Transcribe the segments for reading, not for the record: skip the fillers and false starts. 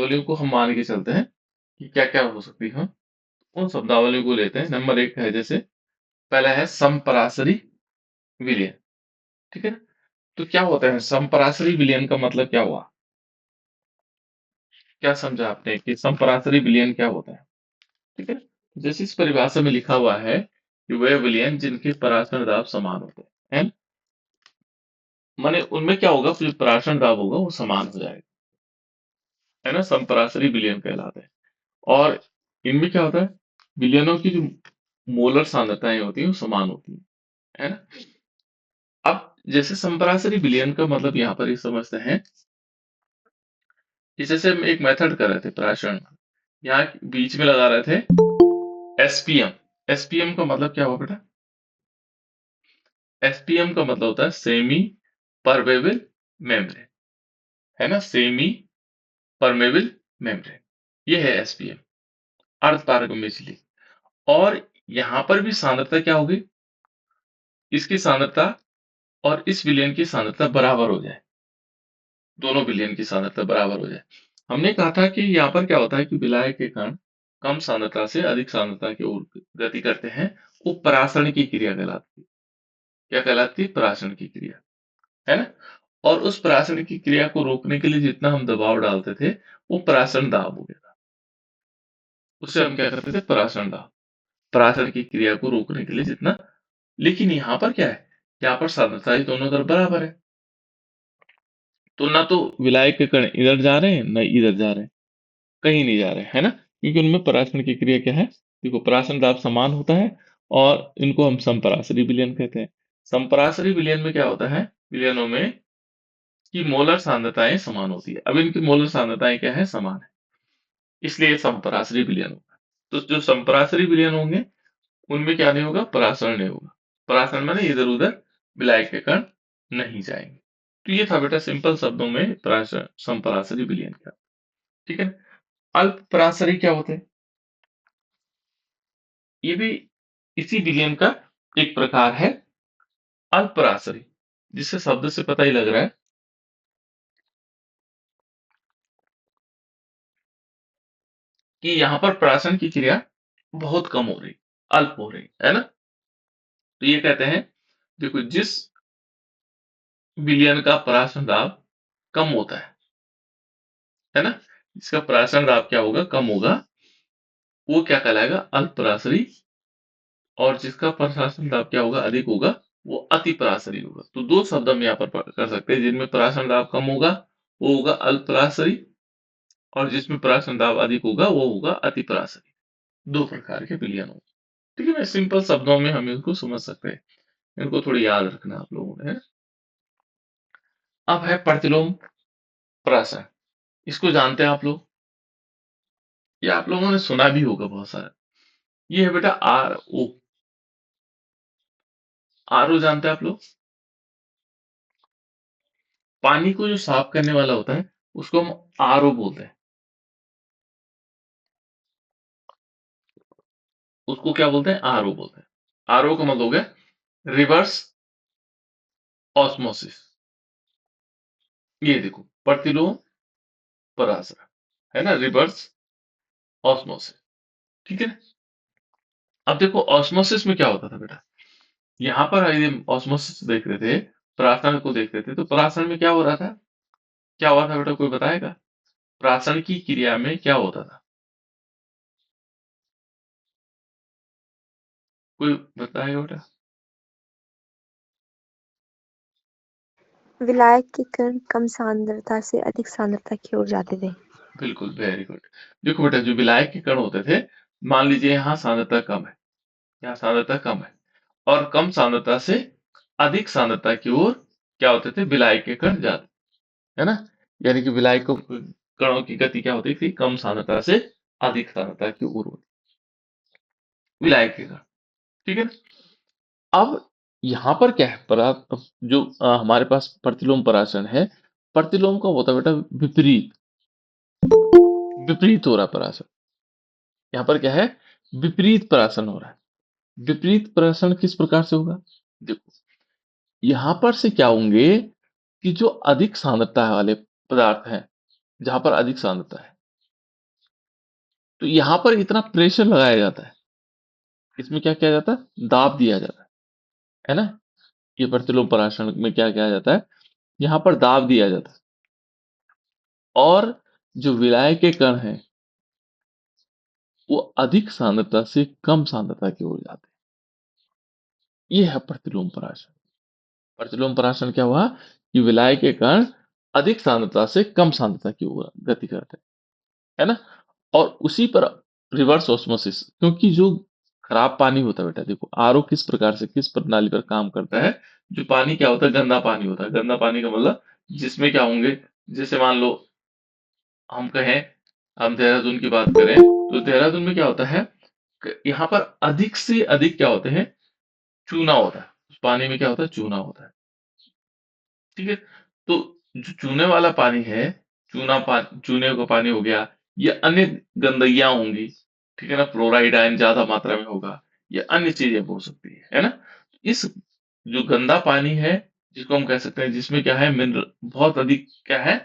शब्दावलियों को हम मान के चलते हैं कि क्या क्या हो सकती है। उन शब्दावलियों को लेते हैं। नंबर एक है, जैसे पहला है संपरासरी विलयन। ठीक है ना? तो क्या होता है संपरासरी विलयन का मतलब क्या हुआ? क्या समझा आपने कि संपरासरी विलयन क्या होता है? ठीक है, जैसे इस परिभाषा में लिखा हुआ है कि वे विलयन जिनके पराशर दाब समान होते हैं, माने उनमें क्या होगा, जो पराशर दाब होगा वो समान हो जाएगा, है ना, संपरासरी विलयन कहलाते हैं। और इनमें क्या होता है, विलयनों की जो मोलर सांद्रताएं होती हैं वो समान होती हैं, है ना। अब जैसे संपरासरी विलयन का मतलब यहाँ पर ये समझते हैं कि जैसे हम एक मेथड कर रहे थे पराशरण, यहाँ बीच में लगा रहे थे एसपीएम। एसपीएम का मतलब क्या हुआ बेटा? एसपीएम का मतलब होता है सेमी परमेबल मेम्ब्रेन, है ना, सेमी परमेबल मेम्ब्रेन, ये है एसपीएम, अर्धपारगम्य। और यहां पर भी सांद्रता क्या होगी, इसकी सांद्रता और इस विलयन की सांद्रता बराबर हो जाए, दोनों विलयन की सांद्रता बराबर हो जाए। हमने कहा था कि यहाँ पर क्या होता है कि विलायक के कण कम सांद्रता से अधिक सांद्रता की ओर गति करते हैं, वो परासरण की क्रिया कहलाती है। क्या कहलाती है? परासरण की क्रिया, है ना। और उस परासरण की क्रिया को रोकने के लिए जितना हम दबाव डालते थे वो परासरण दाब हो गया था, उससे हम क्या करते थे, परासरण दाब, परासरण की क्रिया को रोकने के लिए जितना। लेकिन यहाँ पर क्या है, यहाँ पर सांद्रता ही दोनों तरफ बराबर है, तो ना तो विलायक के कण इधर जा रहे हैं ना इधर जा रहे हैं, कहीं नहीं जा रहे, है ना, क्योंकि उनमें परासरण की क्रिया क्या है, देखो परासरण दाब समान होता है, और इनको हम समपरासरी विलयन कहते हैं। समपरासरी विलयन में क्या होता है, विलयनों में की मोलर सांद्रताएं समान होती है। अब इनकी मोलर सांद्रताएं क्या है, समान है, इसलिए ये समपरासरी विलयन होगा। तो जो समपरासरी विलयन होंगे उनमें क्या नहीं होगा, परासरण नहीं होगा। परासरण माने इधर उधर विलायक के कण नहीं जाएंगे। तो ये था बेटा सिंपल शब्दों में परासरण, समपरासरी विलयन का। ठीक है। अल्प परासरी क्या होते हैं? ये भी इसी विलयन का एक प्रकार है, अल्प परासरी, जिससे शब्द से पता ही लग रहा है कि यहाँ पर परासरण की क्रिया बहुत कम हो रही, अल्प हो रही, है ना। तो ये कहते हैं, देखो जिस विलयन का परासरण दाब कम होता है ना, जिसका परासरण दाब क्या होगा, कम होगा, वो क्या कहलाएगा, अल्प परासरी। और जिसका परासरण दाब क्या होगा, अधिक होगा, वो अति परासरी होगा। तो दो शब्द हम यहाँ पर कर सकते हैं, जिनमें परासरण दाब कम होगा वो होगा अल्प परासरी, और जिसमें परासरण दाब अधिक होगा वो होगा अति परासरी। दो प्रकार के विलयन होंगे। ठीक है, मैं सिंपल शब्दों में हम इसको समझ सकते हैं, इनको थोड़ी याद रखना आप लोगों ने। अब है प्रतिलोम परासरण, इसको जानते हैं आप लोग, ये आप लोगों ने सुना भी होगा बहुत सारा। ये है बेटा आर ओ। आर ओ जानते हैं आप लोग? पानी को जो साफ करने वाला होता है उसको हम आर ओ बोलते हैं। उसको क्या बोलते हैं, आर ओ बोलते हैं। आर ओ का मतलब हो गया रिवर्स ऑस्मोसिस। ये देखो प्रतिलोम परासरण, है ना, रिवर्स ऑस्मोसिस। ठीक है ना। अब देखो ऑस्मोसिस में क्या होता था बेटा, यहाँ पर यदि ऑस्मोसिस देख रहे थे, परासरण को देख रहे थे, तो परासरण में क्या हो रहा था, क्या हुआ था बेटा, कोई बताएगा? परासरण की क्रिया में क्या होता था, कोई बताएगा बेटा? विलायक के कण कम सांद्रता से अधिक सांद्रता की ओर जाते थे। बिल्कुल, वेरी गुड। देखो बेटा जो विलायक के कण होते थे, मान लीजिए यहाँ सांद्रता कम है, यहाँ सांद्रता कम है, और कम सांद्रता से अधिक सांद्रता की ओर क्या होते थे, विलायक के कण जाते, है ना। यानी कि विलायक कणों की गति क्या होती थी, कम सांद्रता से अधिक सांद्रता की ओर होती, विलायक के कण। ठीक है ना। अब यहाँ पर क्या है, जो हमारे पास प्रतिलोम परासरण है, प्रतिलोम का होता है बेटा विपरीत, विपरीत हो रहा परासरण। यहाँ पर क्या है, विपरीत परासरण हो रहा है। विपरीत परासरण किस प्रकार से होगा, देखो यहाँ पर से क्या होंगे कि जो अधिक सांद्रता वाले पदार्थ हैं, जहां पर अधिक सांद्रता है, तो यहाँ पर इतना प्रेशर लगाया जाता है, इसमें क्या किया जाता है, दाब दिया जाता है ना। ये प्रतिलोम पराशरण में क्या किया जाता है, यहाँ पर दाब दिया जाता है, और जो विलायक के कण हैं वो अधिक सांद्रता से कम सांद्रता की ओर जाते हैं। ये है प्रतिलोम पराशरण। प्रतिलोम पराशरण क्या हुआ कि विलायक के कण अधिक सांद्रता से कम सांद्रता की ओर गति करते हैं, है ना। और उसी पर रिवर्स ऑस्मोसिस, क्योंकि जो खराब पानी होता है बेटा, देखो आरओ किस प्रकार से किस प्रणाली पर काम करता है। जो पानी क्या होता है, गंदा पानी होता है। गंदा पानी का मतलब जिसमें क्या होंगे, जैसे मान लो हम कहें, हम देहरादून की बात करें, तो देहरादून में क्या होता है, यहाँ पर अधिक से अधिक क्या होते हैं, चूना होता है। उस पानी में क्या होता है, चूना होता है। ठीक है। तो जो चूने वाला पानी है, चूने का पानी हो गया, या अन्य गंदगियां होंगी, ठीक है ना, फ्लोराइड आयन ज्यादा मात्रा में होगा, या अन्य चीजें हो सकती है ना। इस जो गंदा पानी है, जिसको हम कह सकते हैं, जिसमें क्या है, मिनरल बहुत अधिक क्या है,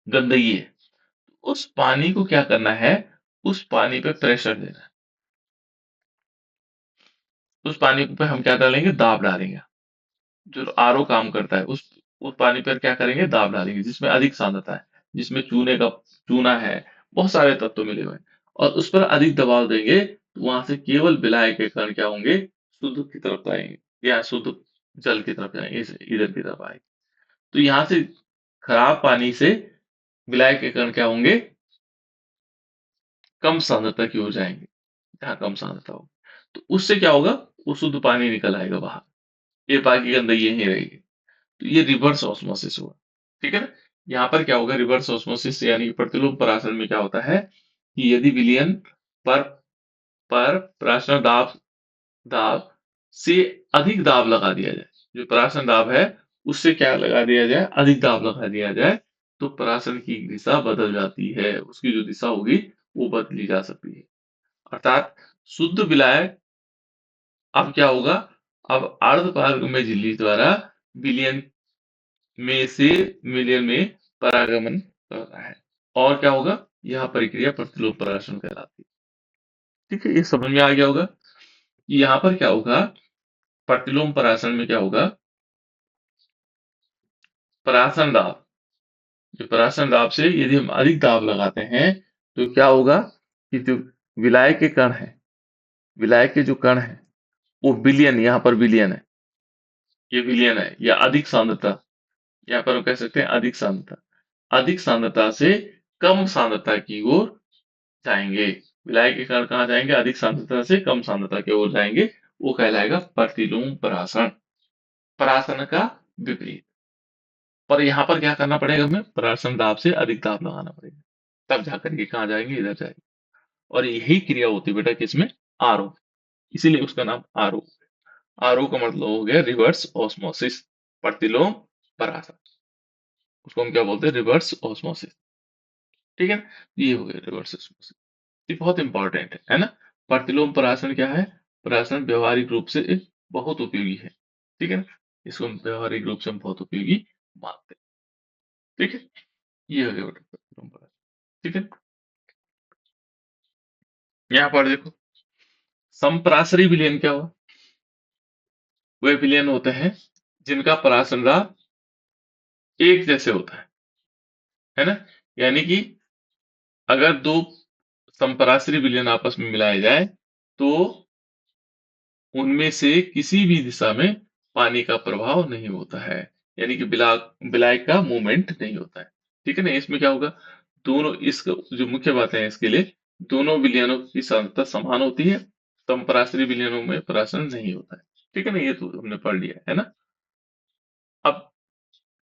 गंदगी है, उस पानी को क्या करना है, उस पानी पे प्रेशर देना है। उस पानी पे हम क्या डालेंगे, दाब डालेंगे। जो आरओ काम करता है, उस पानी पर क्या करेंगे, दाब डालेंगे, जिसमें अधिक सांद्रता है, जिसमें चूना है, बहुत सारे तत्व मिले हुए हैं, और उस पर अधिक दबाव देंगे, तो वहां से केवल विलायक के कण क्या होंगे, शुद्ध की तरफ आएंगे, या शुद्ध जल की तरफ जाएंगे, इधर की तरफ आएंगे। तो यहाँ से खराब पानी से विलायक के कण क्या होंगे, कम सांद्रता की ओर जाएंगे, जहाँ कम सांद्रता हो, तो उससे क्या होगा, वो शुद्ध पानी निकल आएगा बाहर, ये बाकी गंदगी यहीं रहेगी। तो ये रिवर्स ऑस्मोसिस हुआ। ठीक है ना। यहाँ पर क्या होगा, रिवर्स ऑस्मोसिस यानी कि प्रतिलोम परासरण में क्या होता है कि यदि विलयन पर पर परासरण दाब दाब से अधिक दाब लगा दिया जाए, जो परासरण दाब है उससे क्या लगा दिया जाए, अधिक दाब लगा दिया जाए, तो परासरण की दिशा बदल जाती है, उसकी जो दिशा होगी वो बदली जा सकती है। अर्थात शुद्ध विलायक अब क्या होगा, अब अर्ध पारगम्य झिल्ली द्वारा विलयन में से मिलियन में परागमन कर रहा है, और क्या होगा, यह प्रक्रिया प्रतिलोम परागण कहलाती है। ठीक है, ये समझ में आ गया होगा कि यहाँ पर क्या होगा, प्रतिलोम परागण में क्या होगा, परागण दाब, जो परागण दाब से यदि हम अधिक दाब लगाते हैं, तो क्या होगा कि जो विलायक के कण है, विलायक के जो कण है, वो विलियन, यहाँ पर विलियन है, ये विलियन है, या अधिक सांद्रता, यहाँ पर हम कह सकते हैं अधिक सांद्रता, अधिक सांद्रता से कम सांद्रता की ओर जाएंगे। विलायक के कण कहाँ जाएंगे, अधिक सांद्रता से कम सांद्रता की ओर जाएंगे, वो कहलाएगा प्रतिलोम परासरण, परासरण का विपरीत। पर यहाँ पर क्या करना पड़ेगा, हमें परासरण दाब से अधिक दाब लगाना पड़ेगा, तब जाकर के कहाँ जाएंगे, इधर जाएंगे। और यही क्रिया होती है बेटा किसमें, आरओ, इसीलिए उसका नाम आरओ। आरओ का मतलब हो गया रिवर्स ऑस्मोसिस, प्रतिलोम परासरण, उसको हम क्या बोलते हैं, रिवर्स ऑस्मोसिस। ठीक है ना? ये हो गया रिवर्स ऑस्मोसिस। ये बहुत इंपॉर्टेंट है ना। प्रतिलोम परासरण क्या है, परासरण व्यवहारिक रूप से एक बहुत उपयोगी है। ठीक है ना, इसको हम व्यवहारिक रूप से हम बहुत उपयोगी मानते हैं। ठीक है, ये हो गया बेटा प्रतिलोम परासरण। ठीक है, यहाँ पर देखो, संपरासरी विलयन क्या हुआ, वे विलयन होते हैं जिनका परासरण दाब एक जैसे होता है ना। यानी कि अगर दो संपरासरी विलयन आपस में मिलाए जाए, तो उनमें से किसी भी दिशा में पानी का प्रभाव नहीं होता है, यानी कि विलायक का मूवमेंट नहीं होता है। ठीक है ना, इसमें क्या होगा, दोनों, इस जो मुख्य बातें हैं इसके लिए, दोनों विलयनों की सांद्रता समान होती है, समपराश्रयी विलयनों में परासरण नहीं होता है। ठीक है ना, ये तो हमने पढ़ लिया है ना। अब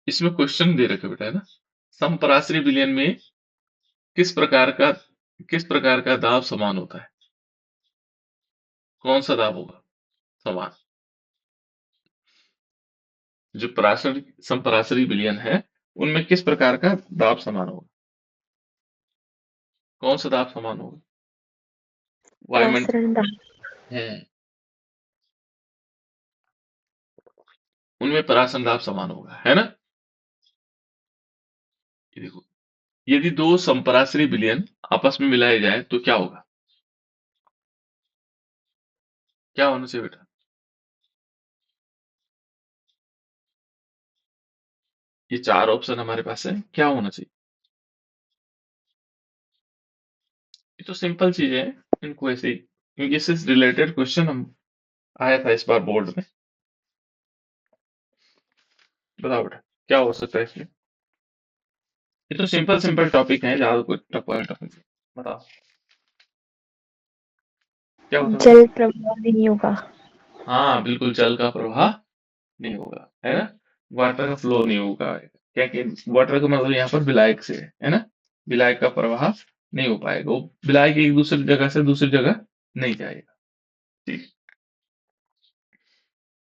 इसमें क्वेश्चन दे रखे बेटा, है ना, समपराश्रयी विलयन में किस प्रकार का किस प्रकार का दाब समान होता है, कौन सा दाब होगा समान, जो पराशर संपराशरी विलयन है उनमें किस प्रकार का दाब समान होगा, कौन सा दाब समान होगा, वायुमंड परासरण दाब। है, उनमें पराशर दाब समान होगा, है ना। ये देखो, यदि दो संपराश्री विलयन आपस में मिलाए जाए तो क्या होगा? क्या होना चाहिए बेटा? ये चार ऑप्शन हमारे पास है, क्या होना चाहिए? ये तो सिंपल चीज है, इनको ऐसे ही, क्योंकि इससे रिलेटेड क्वेश्चन हम आया था इस बार बोर्ड में। बताओ बेटा, क्या हो सकता है इसमें? ये तो सिंपल सिंपल टॉपिक है, ज्यादा कोई टफ वाला टॉपिक नहीं। बताओ क्या होता है बेटा? जल प्रवाह नहीं होगा। हाँ बिल्कुल, जल का प्रवाह नहीं होगा, है ना। वाटर का फ्लो नहीं होगा, क्या कि वाटर का मतलब यहाँ पर विलायक से है ना। विलायक का प्रवाह नहीं हो पाएगा, वो विलायक एक दूसरी जगह से दूसरी जगह नहीं जाएगा। ठीक,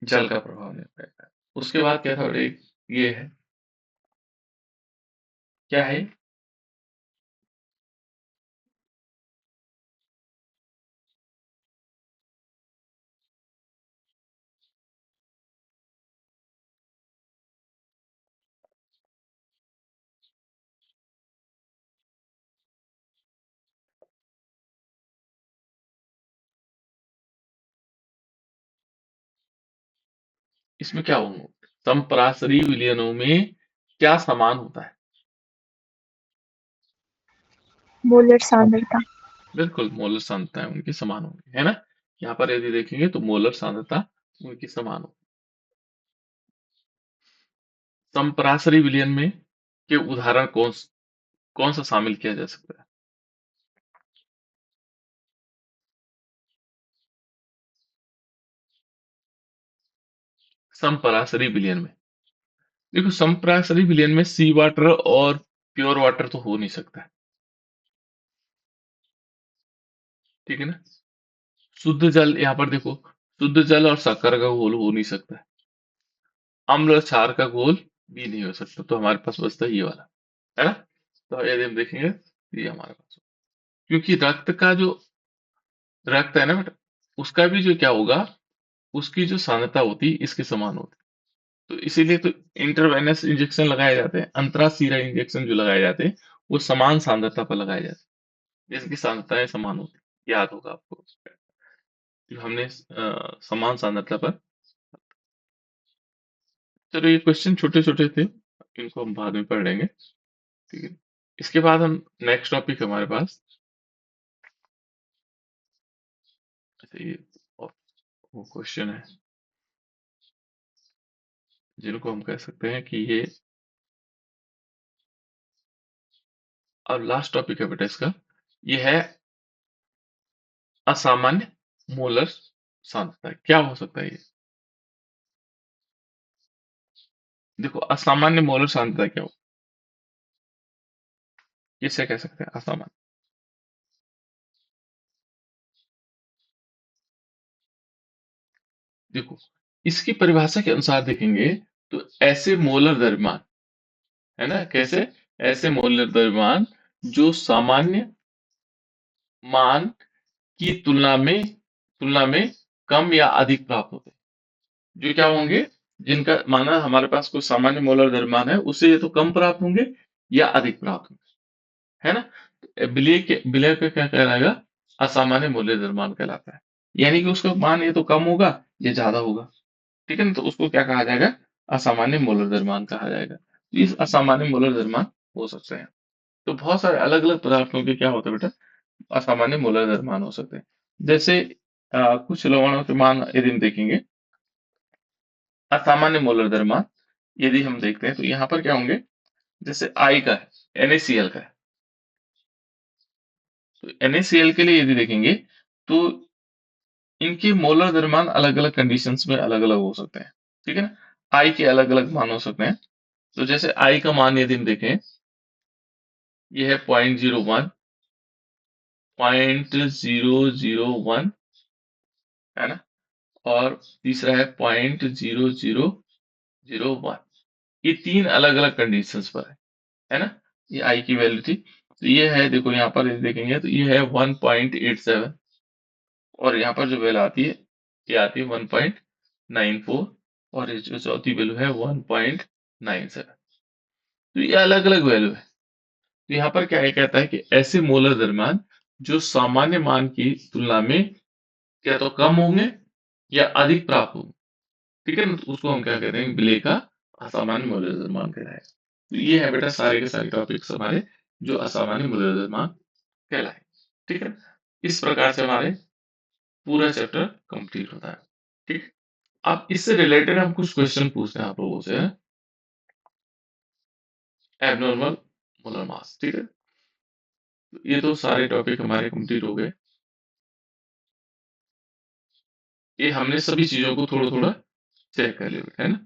जल का प्रभाव नहीं हो पाएगा। उसके बाद क्या था बेटा, ये है, क्या है? इसमें क्या होगा? संपरासरी विलयनों में क्या समान होता है? मोलर सांद्रता। बिल्कुल, मोलर सांद्रताएं उनकी समान होंगी, है ना। यहाँ पर यदि देखेंगे तो मोलर सांद्रता उनकी समान होगी। संपरासरी विलयन में के उदाहरण कौन सा शामिल किया जा सकता है? संपरासरी विलयन में, देखो संपरासरी विलयन में सी वाटर और प्योर वाटर तो हो नहीं सकता है, ठीक है ना। शुद्ध जल, यहाँ पर देखो, शुद्ध जल और शक्कर का घोल हो नहीं सकता है। अम्ल और क्षार का घोल भी नहीं हो सकता, तो हमारे पास बचता है ये वाला, है ना। तो यदि हम देखेंगे तो ये हमारे पास, क्योंकि रक्त है ना बेटा, उसका भी जो क्या होगा, उसकी जो सांद्रता होती है इसके समान होती है। तो इसीलिए तो इंटरवेनस इंजेक्शन लगाए जाते हैं, अंतराशिरा इंजेक्शन जो लगाए जाते हैं वो समान सांद्रता पर लगाए जाते हैं, जिसकी सांद्रताएं समान होती है, याद होगा आपको। जो हमने समान सांद्रता पर। चलो ये क्वेश्चन छोटे छोटे थे, इनको हम बाद में पढ़ लेंगे, ठीक है। इसके बाद हम नेक्स्ट टॉपिक हमारे पास, अच्छा ये और वो क्वेश्चन है जिनको हम कह सकते हैं कि ये, और लास्ट टॉपिक है बेटा इसका, ये है असामान्य मोलर सांद्रता। क्या हो सकता है ये? देखो असामान्य मोलर सांद्रता क्या हो, किसे कह सकते हैं असामान्य? देखो इसकी परिभाषा के अनुसार देखेंगे तो ऐसे मोलर द्रव्यमान, है ना, कैसे? ऐसे मोलर द्रव्यमान जो सामान्य मान की तुलना में कम या अधिक प्राप्त होते हैं। जो क्या होंगे, जिनका माना हमारे पास कोई सामान्य मोलर द्रव्यमान है उससे ये तो कम प्राप्त होंगे या अधिक प्राप्त होंगे, है ना। विलय का क्या कहलाएगा? असामान्य मूल्य द्रव्यमान कहलाता है। यानी कि उसका मान ये तो कम होगा, ये ज्यादा होगा, ठीक है ना। तो उसको क्या कहा जाएगा? असामान्य मूल्य द्रव्यमान कहा जाएगा। तो इस असामान्य मूल्य द्रव्यमान हो सकते हैं। तो बहुत सारे अलग अलग पदार्थों के क्या होते हैं बेटा, असामान्य मूल्य द्रव्यमान हो सकते हैं। जैसे कुछ लवणों के मान यदि हम देखेंगे, असामान्य मूल्य द्रव्यमान यदि हम देखते हैं तो यहाँ पर क्या होंगे, जैसे आई का है, NaCl का है। तो NaCl के लिए यदि देखेंगे तो इनके मोलर द्रव्यमान अलग अलग कंडीशंस में अलग अलग हो सकते हैं, ठीक है ना। आई के अलग अलग मान हो सकते हैं। तो जैसे आई का मान यदि हम देखें, ये है 0.01, 0.001, है ना। और तीसरा है 0.0001। ये तीन अलग अलग कंडीशंस पर है ना। ये आई की वैल्यू थी। तो ये है, देखो यहाँ पर यदि देखेंगे तो ये है 1.87, और यहाँ पर जो वैल्यू आती है ये आती है 1.94, और ये जो चौथी वैल्यू है 1.97। तो ये अलग अलग वैल्यू है। तो यहाँ पर क्या ये कहता है कि ऐसे मोलर द्रव्यमान जो सामान्य मान की तुलना में या तो कम होंगे या अधिक प्राप्त होंगे, ठीक है ना? तो उसको हम क्या कहते हैं, विलेय का असामान्य मोलर द्रव्यमान कहलाए। तो ये है बेटा सारे के सारे टॉपिक्स हमारे जो असामान्य मोलर द्रव्यमान कहलाए, ठीक है। इस प्रकार से हमारे पूरा चैप्टर कंप्लीट होता है, ठीक। अब इससे रिलेटेड हम कुछ क्वेश्चन पूछते हैं आप लोगों से, एबनॉर्मल मोलर मास, ठीक है। ये तो सारे टॉपिक हमारे कंप्लीट हो गए। ये हमने सभी चीजों को थोड़ा थोड़ा चेक कर लिया, है ना।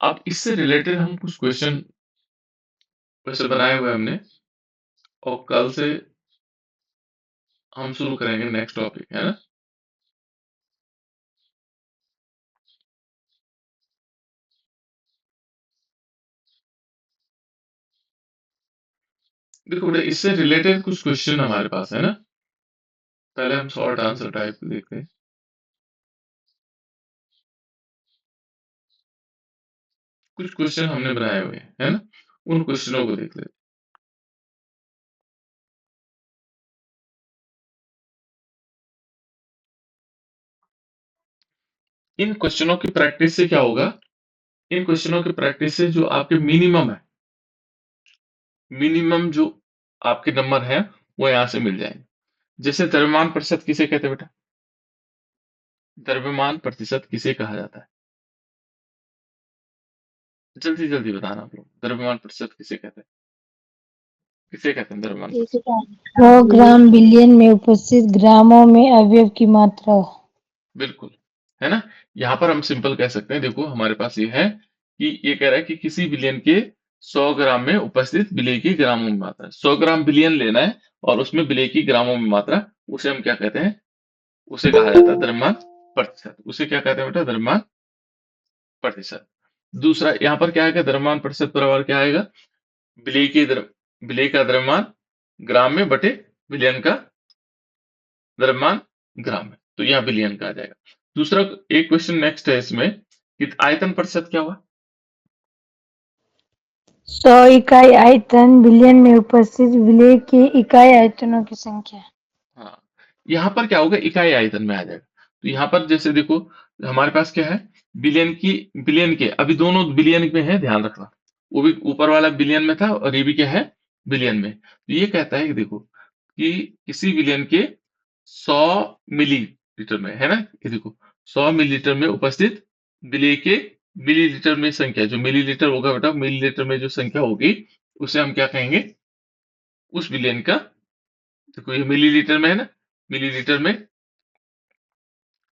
अब इससे रिलेटेड हम कुछ क्वेश्चन वैसे बनाए हुए हमने, और कल से हम शुरू करेंगे नेक्स्ट टॉपिक, है ना। देखो बेटा इससे रिलेटेड कुछ क्वेश्चन हमारे पास है ना। पहले हम शॉर्ट आंसर टाइप देखते हैं। कुछ क्वेश्चन हमने बनाए हुए हैं, है ना। उन क्वेश्चनों को देख लेते हैं। इन क्वेश्चनों की प्रैक्टिस से क्या होगा, इन क्वेश्चनों की प्रैक्टिस से जो आपके मिनिमम है, मिनिमम जो आपके नंबर है वो यहाँ से मिल जाएंगे। जैसे द्रव्यमान प्रतिशत किसे कहते हैं बेटा, द्रव्यमान प्रतिशत किसे कहा जाता है, जल्दी जल्दी बताना आप लोग, द्रव्यमान प्रतिशत किसे कहते हैं, किसे कहते हैं द्रव्यमान प्रतिशत। 100 ग्राम बिलियन में उपस्थित ग्रामों में अवयव की मात्रा। बिल्कुल, है ना। यहाँ पर हम सिंपल कह सकते हैं, देखो हमारे पास ये है कि ये कह रहा है कि किसी बिलियन के 100 ग्राम में उपस्थित विलेय की ग्रामों में मात्रा, 100 ग्राम बिलियन लेना है और उसमें विलेय की ग्रामों में मात्रा, उसे हम क्या कहते हैं, उसे कहा जाता है द्रव्यमान प्रतिशत। उसे क्या कहते हैं बेटा, द्रव्यमान प्रतिशत। दूसरा यहाँ पर क्या आएगा, द्रव्यमान प्रतिशत बराबर क्या आएगा, विलेय की विलेय का द्रव्यमान ग्राम में बटे विलयन का द्रव्यमान ग्राम में, तो यहाँ बिलियन का आ जाएगा। दूसरा एक क्वेश्चन नेक्स्ट है इसमें कि आयतन प्रतिशत क्या हुआ, 100 इकाई आयतन बिलियन में उपस्थित विलेय के इकाई आयतनों की संख्या। हाँ यहाँ पर क्या होगा, इकाई आयतन में आ जाएगा। तो यहाँ पर जैसे देखो हमारे पास क्या है, बिलियन की, बिलियन के, अभी दोनों बिलियन में है, ध्यान रखना, वो भी ऊपर वाला बिलियन में था और ये भी क्या है, बिलियन में। तो ये कहता है कि देखो कि किसी बिलियन के 100 मिलीलीटर में, है ना, ये देखो 100 मिलीलीटर में उपस्थित विलेय के मिलीलीटर में संख्या, जो मिलीलीटर होगा बेटा, मिलीलीटर में जो संख्या होगी उसे हम क्या कहेंगे, उस बिलियन का, देखो ये मिलीलीटर में है ना, मिलीलीटर में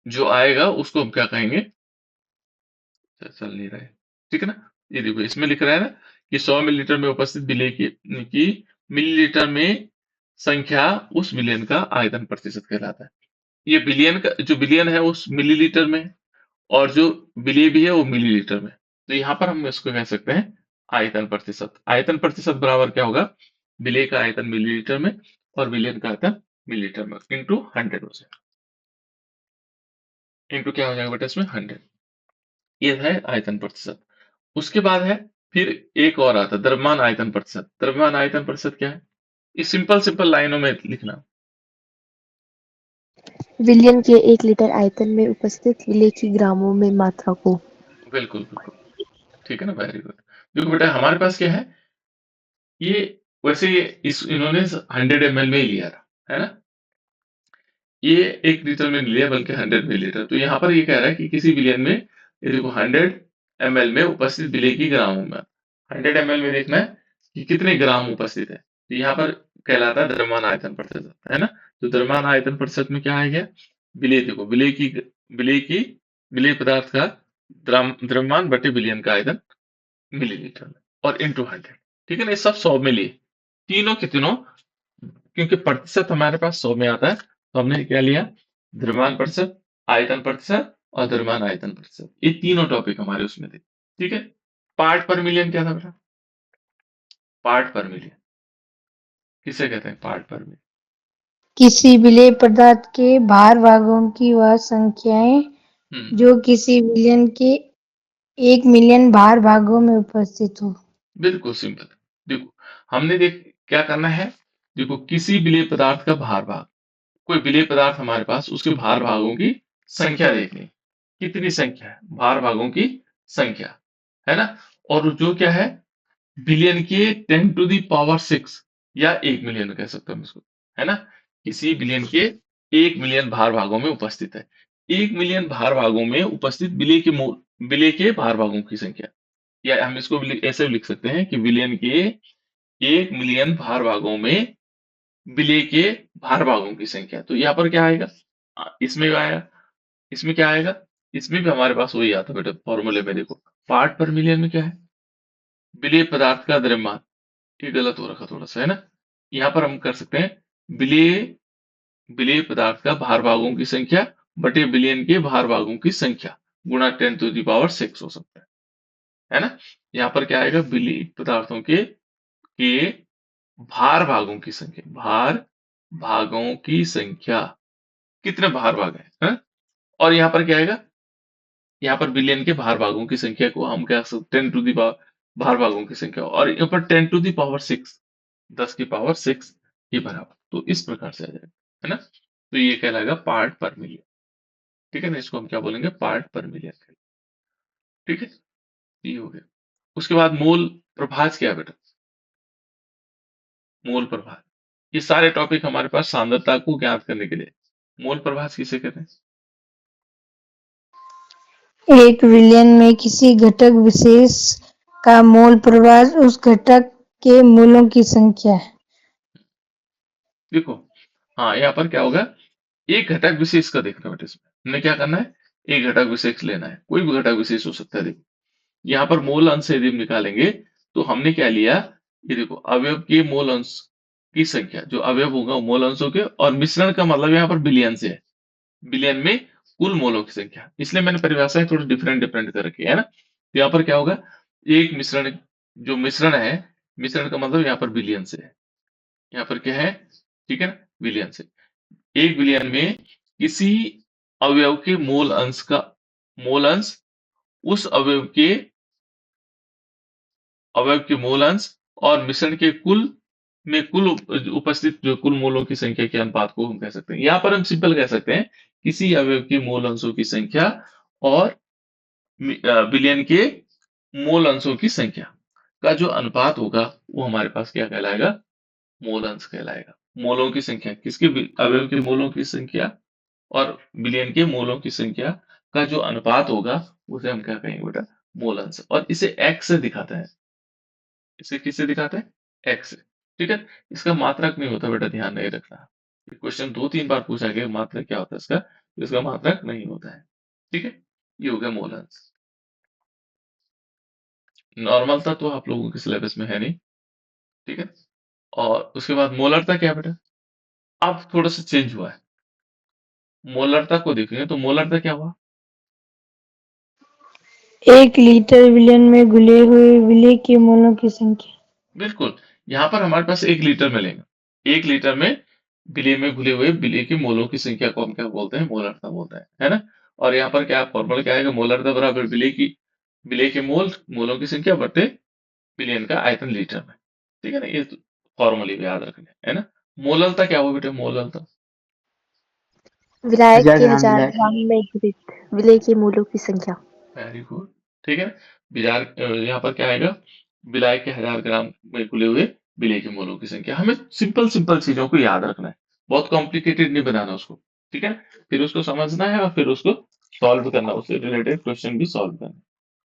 जो आएगा उसको हम क्या कहेंगे, चल नहीं रहा है, ठीक है ना। ये देखो इसमें लिख रहा है ना कि 100 मिलीलीटर में उपस्थित विलेय की मिलीलीटर में संख्या उस बिलियन का आयतन प्रतिशत कहलाता है। ये बिलियन का जो बिलियन है उस मिलीलीटर में, और जो विलेय भी है वो मिलीलीटर में। तो यहाँ पर हम इसको कह सकते हैं आयतन प्रतिशत। आयतन प्रतिशत बराबर क्या होगा, विलेय का आयतन मिलीलीटर में और विलयन का आयतन मिलीलीटर में इंटू 100 हो जाएगा, इंटू क्या हो जाएगा बेटा इसमें 100। ये है आयतन प्रतिशत। उसके बाद है फिर एक और आता है द्रव्यमान आयतन प्रतिशत। द्रव्यमान आयतन प्रतिशत क्या है, ये सिंपल सिंपल लाइनों में लिखना। विलियन के 1 लीटर आयतन में उपस्थित विलेय की ग्रामों में मात्रा को। बिल्कुल बिल्कुल, ठीक है ना, वेरी गुड। देखो बेटा हमारे पास क्या है, ये वैसे ये इस इन्होंने 100 ml में ही लिया था, है ना। ये 1 लीटर में नहीं लिया बल्कि 100 मिलीलीटर। तो यहाँ पर ये कह रहा है कि किसी विलयन में, ये देखो 100 ml में उपस्थित विलेय की ग्रामों में, 100 ml में देखना है कि कितने ग्राम उपस्थित है। तो यहाँ पर कहलाता है द्रव्यमान आयतन प्रतिशत, है ना। तो द्रव्यमान आयतन प्रतिशत में क्या आ गया, विलेय, देखो विलेय की विलेय पदार्थ का द्रव्यमान बटे विलयन का आयतन मिलीलीटर में और इंटू 100, ठीक है ना। ये सब 100 में लिए, तीनों के तीनों, क्योंकि प्रतिशत हमारे पास 100 में आता है, तो हमने क्या लिया, द्रव्यमान प्रतिशत, आयतन प्रतिशत और द्रव्यमान आयतन प्रतिशत, ये तीनों टॉपिक हमारे उसमें थे, ठीक है। पार्ट पर मिलियन क्या था बेटा, पार्ट पर मिलियन किसे कहते हैं, पार्ट पर मिलियन। किसी विलेय पदार्थ के भार भागों की वह संख्याएं हम्म जो किसी विलयन के 1 मिलियन भार भागों में उपस्थित हो। बिल्कुल सिंपल। देखो, हमने क्या करना है, देखो किसी विलेय पदार्थ का भार भाग, कोई विलेय पदार्थ हमारे पास, उसके भार भागों की संख्या देखनी। कितनी संख्या है, भार भागों की संख्या, है ना। और जो क्या है, बिलियन के 10⁶ या 1 मिलियन कह सकते हैं हम इसको, है ना। किसी बिलियन के 1 मिलियन भार भागों में उपस्थित है। 1 मिलियन भार भागों में उपस्थित विलेय के भार भागों की संख्या, या हम इसको ऐसे भी लिख सकते हैं कि विलियन के 1 मिलियन भार भागों में विलेय के भार भागों की संख्या। तो यहाँ पर क्या आएगा, इसमें भी आएगा, इसमें क्या आएगा, इसमें भी हमारे पास वही आता है बेटा फॉर्मूले में। देखो, पार्ट पर मिलियन में क्या है, विलेय पदार्थ का द्रव्यमान। ये गलत हो रखा थोड़ा सा, है ना। यहाँ पर हम कर सकते हैं विलेय विलेय पदार्थ का भार भागों की संख्या बटे विलयन के भार भागों की संख्या गुणा 10⁶ हो सकता है ना। यहाँ पर क्या आएगा, विलेय पदार्थों के भार भागों की संख्या, भार भागों की संख्या, कितने भार भाग है? और यहाँ पर क्या आएगा, यहाँ पर बिलियन के भार भागों की संख्या को हम क्या 10 भार भागों की संख्या, और यहाँ पर 10⁶ 10⁶ के बराबर। तो इस प्रकार से आ जाएगा, है ना। तो ये कहलाएगा पार्ट पर मिलियन, ठीक है ना। इसको हम क्या बोलेंगे, पार्ट पर मिलियन, ठीक है। ये हो गया। उसके बाद मोल प्रभाज क्या है बेटा, मोल प्रभाज। ये सारे टॉपिक हमारे पास सांद्रता को ज्ञात करने के लिए। मोल प्रभाज किसे कहते हैं? 1 विलयन में किसी घटक विशेष का मोल प्रभाव उस घटक के मोलों की संख्या है। देखो, हाँ यहाँ पर क्या होगा, एक घटक विशेष का देखना बेटा। इसमें हमने क्या करना है, एक घटक विशेष लेना है, कोई भी घटक विशेष हो सकता है। देखो, यहाँ पर मोल अंश यदि हम निकालेंगे तो हमने क्या लिया, ये देखो अवयव के मोल अंश की संख्या, जो अवयव होगा वो मोल अंशों के, और मिश्रण का मतलब यहाँ पर बिलियन से है, बिलियन में कुल मोलों की संख्या। इसलिए मैंने परिभाषाएं थोड़ी डिफरेंट डिफरेंट कर रखी है ना। तो यहाँ पर क्या होगा, एक मिश्रण, जो मिश्रण है, मिश्रण का मतलब यहाँ पर बिलियन से है, यहाँ पर क्या है, ठीक है ना, बिलियन से। एक बिलियन में किसी अवयव के मोल अंश का मोल अंश उस अवयव के मोल अंश और मिश्रण के कुल में कुल उपस्थित जो कुल मोलों की संख्या के अनुपात को हम कह सकते हैं। यहाँ पर हम सिंपल कह सकते हैं किसी अवयव के मोल अंशों की संख्या और बिलियन के मोल अंशों की संख्या का जो अनुपात होगा वो हमारे पास क्या कहलाएगा, मोल अंश कहलाएगा। मोलों की संख्या, किसके अवयव के मोलों की संख्या और बिलियन के मोलों की संख्या का जो अनुपात होगा उसे हम क्या कहेंगे बेटा, मोल अंश। और इसे एक्स से दिखाते हैं, इसे किससे दिखाते हैं, एक्स से, ठीक है। इसका मात्रक नहीं होता बेटा, ध्यान नहीं रखना। क्वेश्चन 2-3 बार पूछा गया मात्रक क्या होता है इसका, तो इसका मात्रक नहीं होता है, ठीक है। ये हो गया मोल अंश। नॉर्मलता तो आप लोगों के सिलेबस में है नहीं, ठीक है। और उसके बाद मोलरता क्या है बेटा, अब थोड़ा सा चेंज हुआ है। मोलरता को देखेंगे तो मोलरता क्या हुआ, 1 लीटर विलयन में घुले हुए विलेय के मोलों की संख्या। बिल्कुल। यहाँ पर हमारे पास 1 लीटर में लेंगे, 1 लीटर में विलेय में घुले हुए विलेय के मोलों की संख्या को हम क्या बोलते हैं, मोलरता बोलते हैं, है ना। और यहाँ पर क्या फॉर्मूला क्या आएगा, मोलरता बराबर विलेय के मोलों की संख्या बटे विलयन का आयतन लीटर में, ठीक है ना। ये फॉर्मूले याद रखने, है ना। मोललता क्या हुआ बेटा, मोललता विलायक 1000 के ग्राम 1000 विलायक। ग्राम में घृत विलेय के मूलों की संख्या। वेरी गुड, ठीक है। यहाँ पर क्या आएगा, विलायक के 1000 ग्राम में घुले हुए विलेय के मोलों की संख्या। हमें सिंपल सिंपल चीजों को याद रखना है, बहुत कॉम्प्लिकेटेड नहीं बनाना उसको, ठीक है। फिर उसको समझना है और फिर उसको सॉल्व करना, उससे रिलेटेड क्वेश्चन भी सॉल्व करना,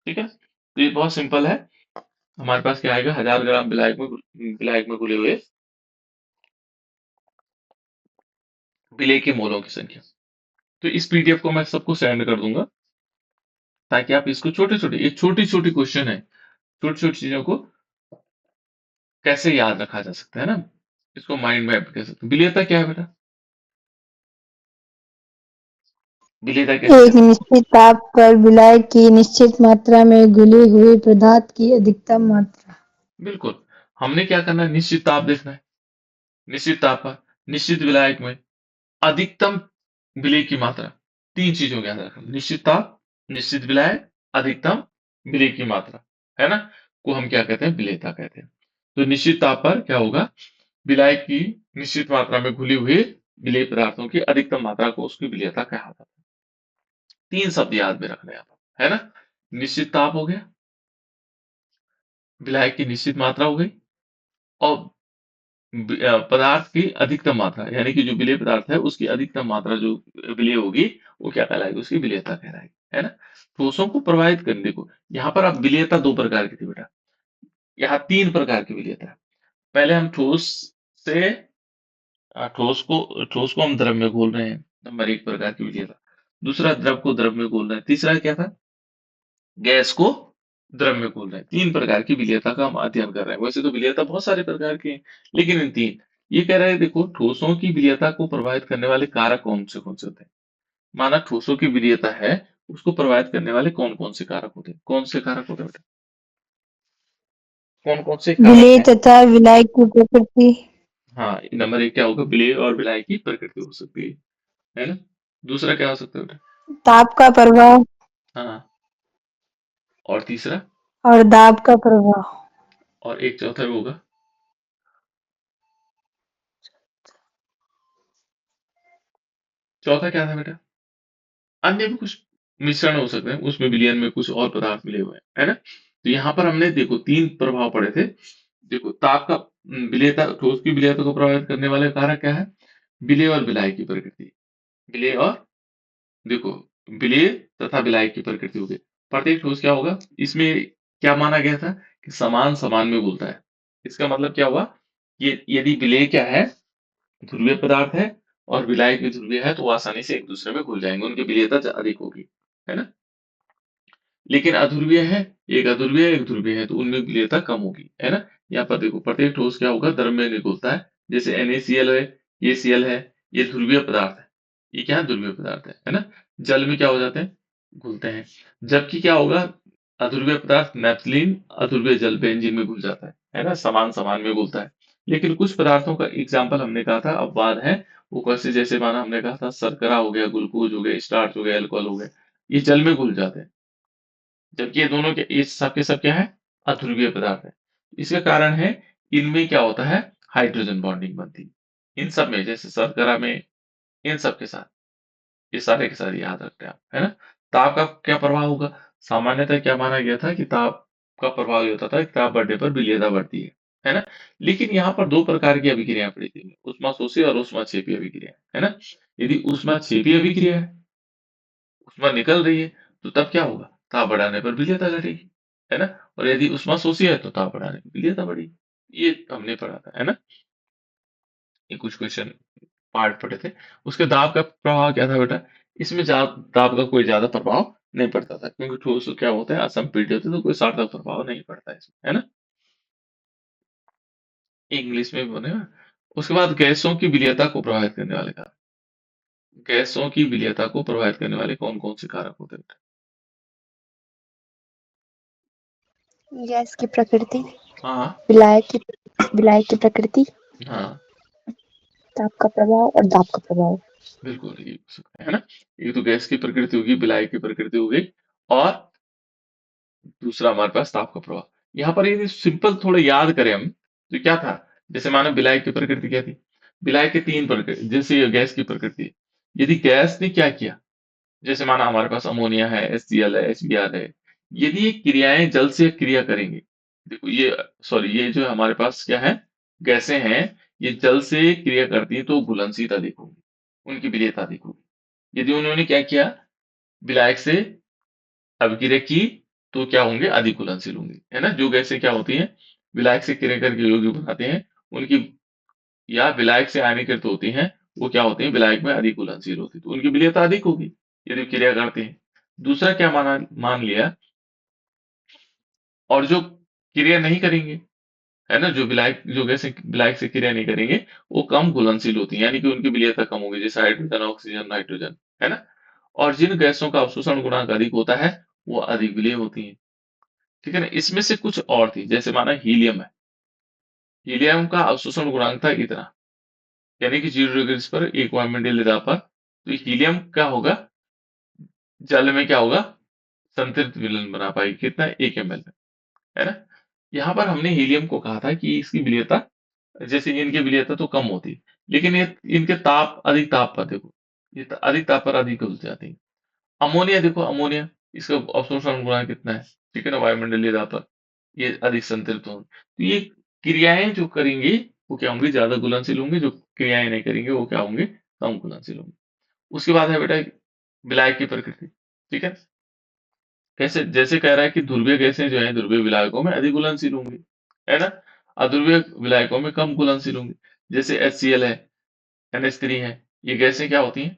ठीक है। तो ये बहुत सिंपल है। हमारे पास क्या आएगा, 1000 ग्राम विलायक में घुले हुए विलेय के मोलों की संख्या। तो इस पीडीएफ को मैं सबको सेंड कर दूंगा ताकि आप इसको ये छोटी छोटी क्वेश्चन है, छोटी छोटी चीजों को कैसे याद रखा जा सकता है ना, इसको माइंड मैप कह सकते हैं। विलेयता क्या है बेटा, विलेयता कैसे एक कहते हैं? निश्चित ताप पर विलायक की निश्चित मात्रा में घुले हुए पदार्थ की अधिकतम मात्रा। बिल्कुल, हमने क्या करना है, निश्चित ताप देखना है। निश्चित ताप पर निश्चित विलायक में अधिकतम विलेय की मात्रा, 3 चीजों को याद रखना, निश्चित ताप, निश्चित विलायक, अधिकतम विलेय की मात्रा, है ना, को हम क्या कहते हैं, विलेयता कहते हैं। तो निश्चित ताप पर क्या होगा, विलायक की निश्चित मात्रा में घुली हुई विलेय पदार्थों की अधिकतम मात्रा को उसकी विलेयता कहा जाता है। 3 शब्द याद में रखने हैं आप, है ना, निश्चित ताप हो गया, विलायक की निश्चित मात्रा हो गई, और पदार्थ की अधिकतम मात्रा, यानी कि जो विलेय पदार्थ है उसकी अधिकतम मात्रा जो विलेय होगी वो क्या कहलाएगी, उसकी विलेयता कहलाएगी, है ना। ठोसों को प्रभावित करने, देखो यहाँ पर अब विलेयता 2 प्रकार की थी बेटा, यहाँ 3 प्रकार की विलेयता है। पहले हम से ठोस को हम द्रव में घोल रहे हैं, नंबर 1 प्रकार की विलेयता। दूसरा, द्रव को द्रव में घोल रहे हैं। तीसरा क्या था, गैस को द्रव में घोल रहे हैं। 3 प्रकार की विलेयता का हम अध्ययन कर रहे हैं। वैसे तो विलेयता बहुत सारे प्रकार की है, लेकिन इन 3, ये कह रहे हैं देखो ठोसों की विलेयता को प्रभावित करने वाले कारक कौन से होते हैं। माना ठोसों की विलेयता है, उसको प्रभावित करने वाले कौन कौन से कारक होते हैं, कौन से कारक होते हैं बेटा, कौन कौन से कारक विलेय हैं। तथा विलायक की प्रकृति, हाँ, नंबर 1 क्या होगा, विलेय और विलायक की प्रकृति हो सकती है ना। दूसरा क्या हो सकता है बेटा, ताप का प्रभाव हाँ, और तीसरा, और दाब का प्रभाव। और एक चौथा भी होगा, चौथा क्या था बेटा, अन्य भी कुछ मिश्रण हो सकते हैं, उसमें विलयन में कुछ और पदार्थ मिले हुए हैं, है ना। तो यहाँ पर हमने देखो 3 प्रभाव पड़े थे। देखो ताप का विलेयता, ठोस की विलेयता को प्रभावित करने वाले कारक क्या है, विलेय और विलायक की प्रकृति। विलेय और, देखो, विलेय तथा विलायक की प्रकृति हो गई। प्रत्येक ठोस क्या होगा, इसमें क्या माना गया था कि समान समान में घुलता है। इसका मतलब क्या हुआ, ये यदि विलेय क्या है, ध्रुवीय पदार्थ है, और विलायक भी ध्रुवीय है, तो वो आसानी से एक दूसरे में घुल जाएंगे, उनकी विलेयता अधिक होगी, है ना। लेकिन अध्रुवीय है, एक अध्रुवीय है, एक ध्रुवीय है, तो उनमें विलेयता कम होगी, है ना। यहाँ पर देखो प्रत्येक ठोस क्या होगा, द्रव में निकलता है। जैसे NaCl है, ये Cl है, ये ध्रुवीय पदार्थ है, ये क्या है, ध्रुवीय पदार्थ है ना। जल में क्या हो जाते हैं, घुलते हैं। जबकि क्या होगा, अध्रुवीय पदार्थ नेपथलीन अध्रुवीय जल बेंजीन में घुल जाता है ना, समान समान में घुलता है। लेकिन कुछ पदार्थों का एग्जाम्पल हमने कहा था, अपवाद है, वो कैसे, जैसे माना हमने कहा था शर्करा हो गया, ग्लूकोज हो गया, स्टार्च हो गया, अल्कोहल हो गया, ये जल में घुल जाते हैं। जबकि ये दोनों ये सब के सब क्या है, अध्रुवीय पदार्थ है। इसका कारण है, इनमें क्या होता है, हाइड्रोजन बॉन्डिंग बनती है इन सब में, जैसे शर्करा में, इन सब के साथ, ये सारे के सारे याद रखते हैं आप, है ना। ताप का क्या प्रभाव होगा, सामान्यतः क्या माना गया था कि ताप का प्रभाव ये होता था कि ताप बढ़ने पर विलेयता बढ़ती है ना। लेकिन यहाँ पर 2 प्रकार की अभिक्रियाएं पड़ी थी, ऊष्माशोषी और ऊष्माक्षेपी अभिक्रिया, है ना। यदि ऊष्माक्षेपी अभिक्रिया है, ऊष्मा निकल रही है, तो तब क्या होगा, ताप बढ़ाने पर विलेयता घटेगी, है ना। और यदि ऊष्मा शोषी है तो ताप बढ़ाने पर विलेयता बढ़ेगी। ये हमने पढ़ा था, है ना। ये कुछ क्वेश्चन पार्ट पढ़े थे। उसके दाब का प्रभाव क्या था बेटा, इसमें दाब का कोई ज्यादा प्रभाव नहीं पड़ता था, क्योंकि ठोस क्या होता है, असंपीड्य होते हैं, तो कोई सार्थक प्रभाव नहीं पड़ता इसमें, है ना। इंग्लिश में भी बनेगा। उसके बाद गैसों की विलेयता को प्रभावित करने वाले कारक, गैसों की विलेयता को प्रभावित करने वाले कौन कौन से कारक होते हैं बेटा? गैस की प्रकृति, हाँ, विलायक की प्रकृति, हाँ, ताप का प्रभाव और दाब का प्रभाव। बिल्कुल, ये हो सकता है ना। एक तो गैस की प्रकृति होगी, विलायक की प्रकृति हो गई, और दूसरा हमारे पास ताप का प्रभाव। यहाँ पर यदि सिंपल थोड़ा याद करें हम, तो क्या था, जैसे मानो विलायक की प्रकृति क्या थी, विलायक के 3 प्रकृति, जैसे ये गैस की प्रकृति, यदि गैस ने क्या किया, जैसे माना हमारे पास अमोनिया है, HCl है, HBr है, यदि ये क्रियाएं जल से क्रिया करेंगे, देखो ये, सॉरी, ये जो हमारे पास क्या है, गैसें हैं, ये जल से क्रिया करती हैं तो घुलनशीलता अधिक होगी, उनकी विलेयता अधिक होगी। यदि उन्होंने क्या किया, विलायक से अभिक्रिया की, तो क्या होंगे, अधिक घुलनशील होंगे, है ना। जो गैसें क्या होती हैं, विलायक से क्रिया करके योगिक बनाते हैं, उनकी, या विलायक से आयनीकृत होती हैं, वो क्या होती हैं, विलायक में अधिक घुलनशील होती है, तो उनकी विलेयता अधिक होगी यदि क्रिया करते हैं। दूसरा क्या मान लिया, और जो क्रिया नहीं करेंगे, है ना, जो गैसें विलायक से क्रिया नहीं करेंगे, वो कम घुलनशील होती हैं, यानी कि उनकी विलेयता कम होगी, जैसे हाइड्रोजन, ऑक्सीजन, नाइट्रोजन, है ना। और जिन गैसों का अवशोषण गुणांक अधिक होता है, वो अधिक विलेय होती हैं, ठीक है ना। इसमें से कुछ और थी, जैसे माना हीलियम है, हीलियम का अवशोषण गुणांक था इतना, यानी कि 0 डिग्री पर 1 वायुमंडलीय दाब पर, तो हीलियम क्या होगा, जल में क्या होगा, संतृप्त विलयन बना पाएगी, कितना 1 ml में, है ना। यहाँ पर हमने हीलियम को कहा था कि इसकी विलेयता, जैसे इनकी विलेयता तो कम होती है, लेकिन ये इनके ताप, अधिक ताप पर देखो, ये अधिक ताप पर अधिक घुल जाती है। अमोनिया देखो, अमोनिया, इसका अवशोषण गुणांक कितना है, ठीक है ना, वायुमंडलीय दाब पर ये अधिक संतृप्त होंगे। तो ये क्रियाएं जो करेंगी वो क्या होंगी, ज्यादा घुलनशील होंगी, जो क्रियाएं नहीं करेंगे वो क्या होंगे, कम घुलनशील होंगे। उसके बाद है बेटा विलायक की प्रकृति, ठीक है। कैसे, जैसे कह रहा है कि ध्रुवीय गैसें जो है ध्रुवीय विलायकों में अधिक घुलनशील होंगी, है ना, अध्रुवीय विलायकों में कम घुलनशील होंगी। जैसे HCl है, NH3 है, ये गैसें क्या होती हैं,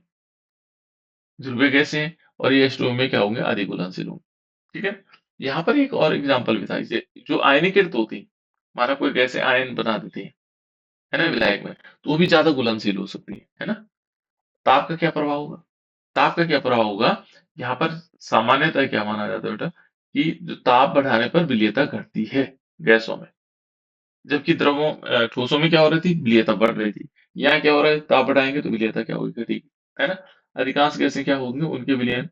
ध्रुवीय गैसें हैं, और ये H2O में क्या होंगे, अधिक घुलनशील होंगे, ठीक है। यहाँ पर एक और एग्जाम्पल भी था, जो आयनीकृत होती है, माना कोई गैसें आयन बना देती है ना विलायक में, तो वो भी ज्यादा घुलनशील हो सकती है ना। ताप का क्या प्रभाव होगा, ताप का क्या प्रभाव होगा, यहाँ पर सामान्यतः क्या माना जाता है बेटा, कि जो ताप बढ़ाने पर विलेयता घटती है गैसों में, जबकि द्रवों ठोसों में क्या हो रही थी, विलेयता बढ़ रही थी। यहाँ क्या हो रहा है, ताप बढ़ाएंगे तो विलेयता क्या होगी, घटेगी, है ना। अधिकांश गैसें क्या होंगी, उनके विलयन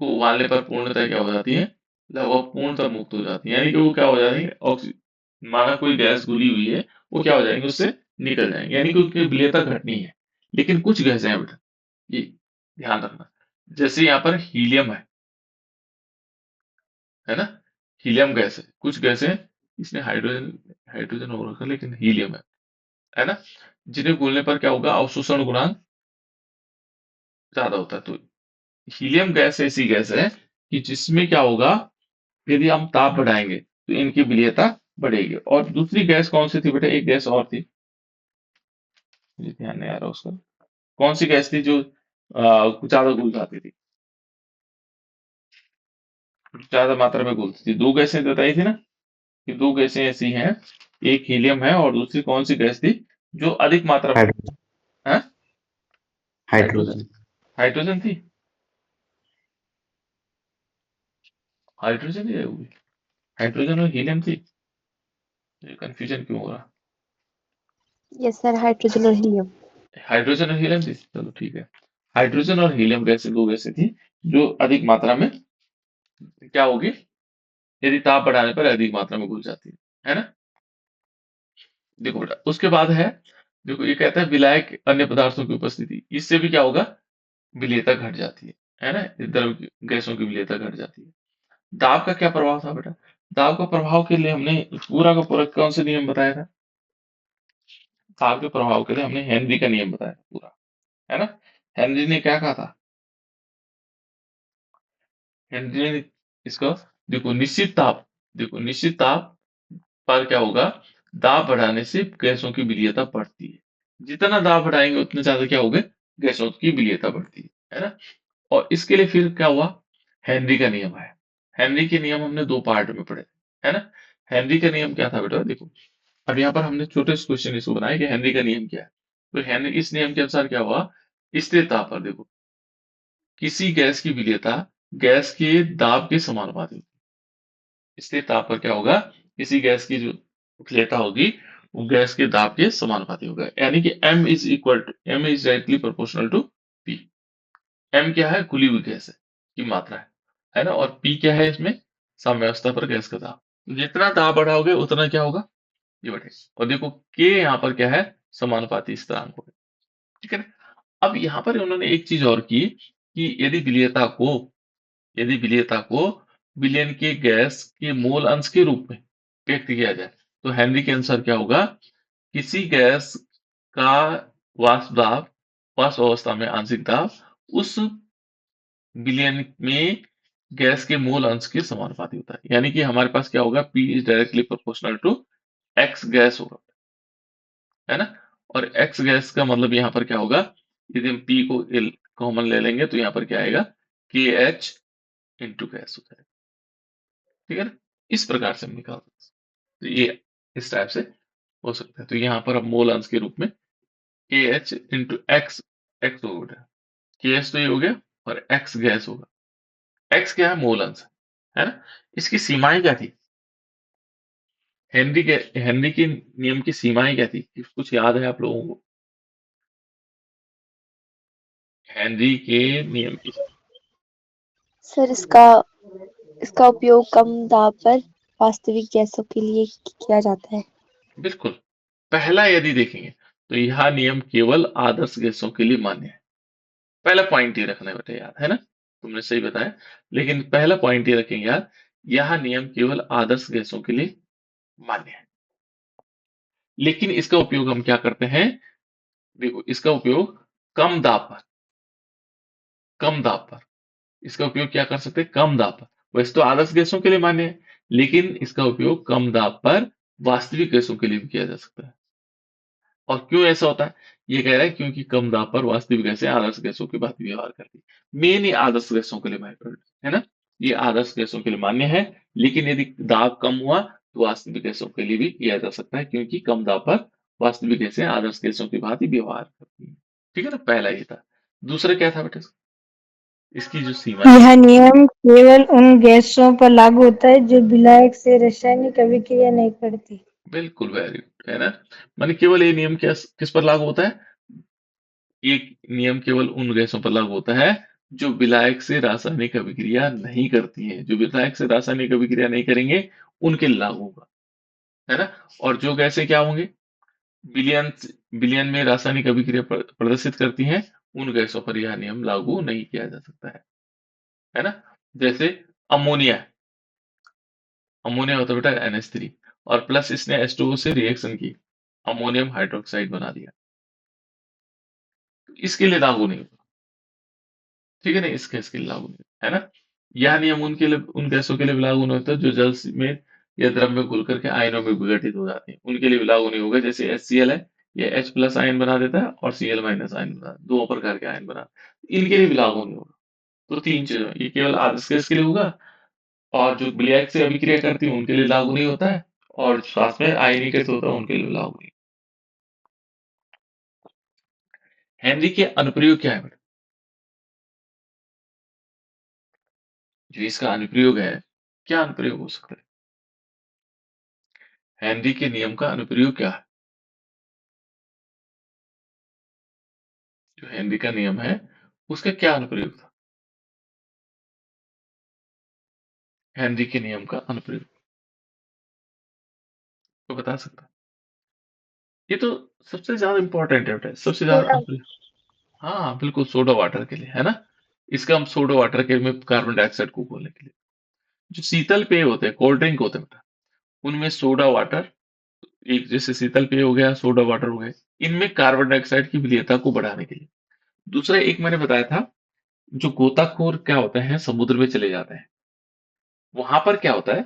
को उबालने पर पूर्णतः क्या हो जाती है, लगभग पूर्णतः मुक्त हो जाती है, यानी कि वो क्या हो जाती है, ऑक्सीजन, माना कोई गैस घुली हुई है, वो क्या हो जाएंगे, उससे निकल जाएंगे, यानी कि उनकी विलेयता घटनी है। लेकिन कुछ गैसें हैं बेटा, ये ध्यान रखना, जैसे यहाँ पर हीलियम है ना, हीलियम गैस है, कुछ गैसें, इसमें हाइड्रोजन, हाइड्रोजन हो रखा है, लेकिन हीलियम है ना, जिन्हें घुलने पर क्या होगा, अवशोषण गुणांक ज्यादा होता है। तो हीलियम गैस ऐसी गैस है कि जिसमें क्या होगा, यदि हम ताप बढ़ाएंगे तो इनकी विलेयता बढ़ेगी। और दूसरी गैस कौन सी थी बेटा, एक गैस और थी, मुझे ध्यान नहीं आ रहा उसका, कौन सी गैस थी जो कुछ ज्यादा घुल जाती थी, ज्यादा मात्रा में घुलती थी, दो गैसें बताई थी ना, कि दो गैसें ऐसी हैं, एक हीलियम है और दूसरी कौन सी गैस थी जो अधिक मात्रा में, हाइड्रोजन। हाँ, हाइड्रोजन, हाइड्रोजन। हाइड्रोजन थी, हाइड्रोजन ही है वो भी, हाइड्रोजन और हीलियम थी, ये कंफ्यूजन क्यों हो रहा, यस सर, हाइड्रोजन और हीलियम। हाइड्रोजन और हीलियम थी, चलो ठीक है, हाइड्रोजन और हीलियम गैसें दो गैसें थी जो अधिक मात्रा में क्या होगी, यदि ताप बढ़ाने पर अधिक मात्रा में घुल जाती है ना। देखो बेटा उसके बाद है, देखो ये कहता है विलायक अन्य पदार्थों की उपस्थिति, इससे भी क्या होगा, विलेयता घट जाती है ना, इस द्रव की गैसों की विलेयता घट जाती है। दाब का क्या प्रभाव था बेटा, दाब का प्रभाव के लिए हमने पूरा का पूरा कौन से नियम बताया था, दाब के प्रभाव के लिए हमने हेनरी का नियम बताया था पूरा, है ना। हेनरी ने क्या कहा था, हेनरी ने इसका, देखो निश्चित ताप, देखो निश्चित ताप पर क्या होगा, दाब बढ़ाने से गैसों की विलीयता बढ़ती है, जितना दाब बढ़ाएंगे उतने ज्यादा क्या होगा, गैसों की विलीयता बढ़ती है ना। और इसके लिए फिर क्या हुआ, हेनरी का नियम है। हेनरी के नियम हमने दो पार्ट में पढ़े, है ना। हेनरी का नियम क्या था बेटा, देखो अब यहाँ पर हमने छोटे से क्वेश्चन इसको बनाया कि हेनरी का नियम क्या है। तो हेनरी, इस नियम के अनुसार क्या हुआ, स्थिर ताप पर देखो किसी गैस की विलीयता गैस के दाब के समानुपाती होगी। स्थिर ताप पर क्या होगा, किसी गैस की जो विलेयता होगी वो गैस के दाब के समानुपाती होगा, यानी कि M is directly proportional to P। M क्या है, खुली हुई गैस है की मात्रा है ना, और P क्या है, इसमें साम्यावस्था पर गैस का दाब, जितना दाब बढ़ाओगे उतना क्या होगा, ये बढ़ेगा। और देखो K यहाँ पर क्या है, समानुपाती स्थिरांक होगा, ठीक है ना। अब यहाँ पर उन्होंने एक चीज और की, कि यदि विलेयता को विलयन के गैस के मोल अंश के रूप में व्यक्त किया जाए, तो हेनरी के अनुसार क्या होगा, किसी गैस का वाष्प दाब, वाष्प अवस्था में आंशिक दाब उस विलयन में गैस के मोल अंश के समानुपाती होता है, यानी कि हमारे पास क्या होगा, P is directly proportional to X gas होगा, है ना। और X गैस का मतलब यहाँ पर क्या होगा, यदि हम P को कॉमन ले लेंगे तो यहाँ पर क्या आएगा, KH इंटू गैस हो जाएगा, ठीक है ना। इस प्रकार से हम निकाल सकते हैं। तो ये इस टाइप से हो सकता है। तो यहाँ पर अब मोल अंश के रूप में के एच इंटू एक्स, एक्स हो गया, के एच तो ये हो गया, और एक्स गैस होगा, एक्स क्या है, मोल अंश है ना। इसकी सीमाएं क्या थी, हेनरी के नियम की सीमाएं क्या थी, कुछ याद है आप लोगों को, हेनरी के नियम की, सर इसका उपयोग कम दाब पर वास्तविक गैसों के लिए किया जाता है। बिल्कुल। पहला यदि देखेंगे तो यह नियम केवल आदर्श गैसों के लिए मान्य है। पहला पॉइंट ये रखना है बेटा याद, है ना? तुमने सही बताया। लेकिन पहला पॉइंट ये रखेंगे यार, यह नियम केवल आदर्श गैसों के लिए मान्य है। लेकिन इसका उपयोग हम क्या करते हैं? देखो, इसका उपयोग कम दाब पर, कम दाब पर इसका उपयोग क्या कर सकते हैं? कम दाब पर। वैसे तो आदर्श गैसों के लिए मान्य है, लेकिन इसका उपयोग कम दाब पर वास्तविक गैसों के लिए भी किया जा सकता है। और क्यों ऐसा होता है? ये कह रहा है क्योंकि कम दाब पर वास्तविक गैसें आदर्श गैसों की भांति व्यवहार करती है। मेन ये आदर्श गैसों के लिए मान्य है ना? ये आदर्श गैसों के लिए मान्य है, लेकिन यदि दाब कम हुआ तो वास्तविक गैसों के लिए भी किया जा सकता है, क्योंकि कम दाब पर वास्तविक गैसें आदर्श गैसों की भांति व्यवहार करती है। ठीक है ना? पहला ये था। दूसरा क्या था बेटा? इसकी जो सीमा थी। यह नियम केवल उन गैसों पर लागू होता है जो विलायक से रासायनिक अभिक्रिया नहीं करती। बिल्कुल, वेरी गुड, है ना? माने केवल ये नियम किस पर लागू होता है? ये नियम केवल उन गैसों पर लागू होता है जो विलायक से रासायनिक अभिक्रिया नहीं करती हैं। जो विलायक से रासायनिक अभिक्रिया नहीं करेंगे, उनके लिए लागू होगा, है ना? और जो गैसें क्या होंगे? विलयन विलयन में रासायनिक अभिक्रिया प्रदर्शित करती हैं, उन गैसों पर यह नियम लागू नहीं किया जा सकता है ना? जैसे अमोनिया। अमोनिया होता है बेटा NH3, और प्लस इसने H2O से रिएक्शन की, अमोनियम हाइड्रोक्साइड बना दिया। इसके लिए लागू नहीं होगा। ठीक है ना? इस गैस के लिए लागू नहीं, है ना? यह नियम उनके लिए, उन गैसों के लिए भी लागू नहीं होता जो जल में या द्रव में घुल करके आयनों में विघटित हो जाती हैं। उनके लिए भी लागू नहीं होगा। जैसे HCl है, ये H प्लस आयन बना देता है और Cl माइनस आयन बना, दो प्रकार के आयन बना, इनके लिए भी लागू नहीं होगा। तो तीन चीजें, ये केवल आदर्श गैस के लिए होगा, और जो विलायक से अभिक्रिया करती है उनके लिए लागू नहीं होता है, और साथ में आयनीकृत होता है उनके लिए लागू नहीं। हेनरी के अनुप्रयोग क्या है बेटा? जो इसका अनुप्रयोग है, क्या अनुप्रयोग हो सकता है? हेनरी के नियम का अनुप्रयोग क्या है? जो हेनरी का नियम है, उसका क्या अनुप्रयोग था? हेनरी के नियम का अनुप्रयोग तो बता सकता है? ये तो सबसे ज्यादा इंपॉर्टेंट है बेटा, सबसे ज्यादा सोडा। अनुप्रयोग। हाँ बिल्कुल, सोडा वाटर के लिए, है ना? इसका हम सोडा वाटर के में कार्बन डाइऑक्साइड को घोलने के लिए। जो शीतल पेय होते हैं, कोल्ड ड्रिंक होते हैं बेटा, उनमें सोडा वाटर, एक जैसे शीतल पेय हो गया, सोडा वाटर हो गए, इनमें कार्बन डाइऑक्साइड की विलेयता को बढ़ाने के लिए। दूसरा एक मैंने बताया था, जो गोताखोर क्या होते हैं, समुद्र में चले जाते हैं, वहां पर क्या होता है,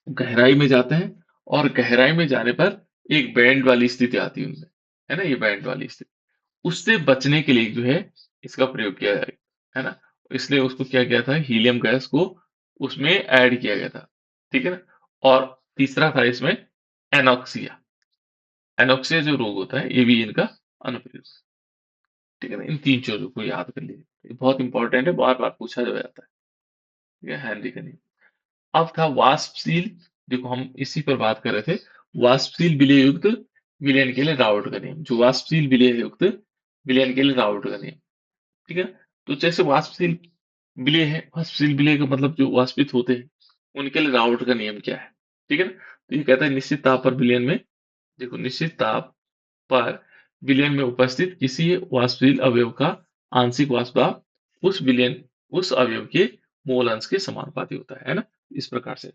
गहराई में जाते हैं, और गहराई में जाने पर एक बैंड वाली स्थिति आती है उनमें, है ना? ये बैंड वाली स्थिति, उससे बचने के लिए जो है इसका प्रयोग किया है ना? इसलिए उसको क्या किया था, हीलियम गैस को उसमें ऐड किया गया था। ठीक है ना? और तीसरा था इसमें एनॉक्सिया। एनॉक्सिया जो रोग होता है, ये भी इनका अनुप्रयोग। ठीक है ना? इन तीन चीजों को याद कर लीजिए, ये बहुत इंपॉर्टेंट है, बार बार पूछा जाता है। ठीक है, हेनरी का नियम। अब था वाष्पशील। देखो, हम इसी पर बात कर रहे थे, वाष्पशील विलय युक्त विलयन के लिए राउट का नियम। जो वाष्पशील विलय युक्त विलयन के लिए राउट का नियम। ठीक है? तो जैसे वाष्पशील विलय है, वाष्पशील विलय का मतलब जो वाष्पित होते हैं, उनके लिए राउट का नियम क्या है? ठीक है ना? तो ये कहता है निश्चित ताप पर विलयन में, देखो, निश्चित ताप पर विलयन में उपस्थित किसी वाष्पशील अवयव का आंशिक वाष्प दाब उस विलयन, उस अवयव के मोल अंश के समानुपाती होता है ना? इस प्रकार से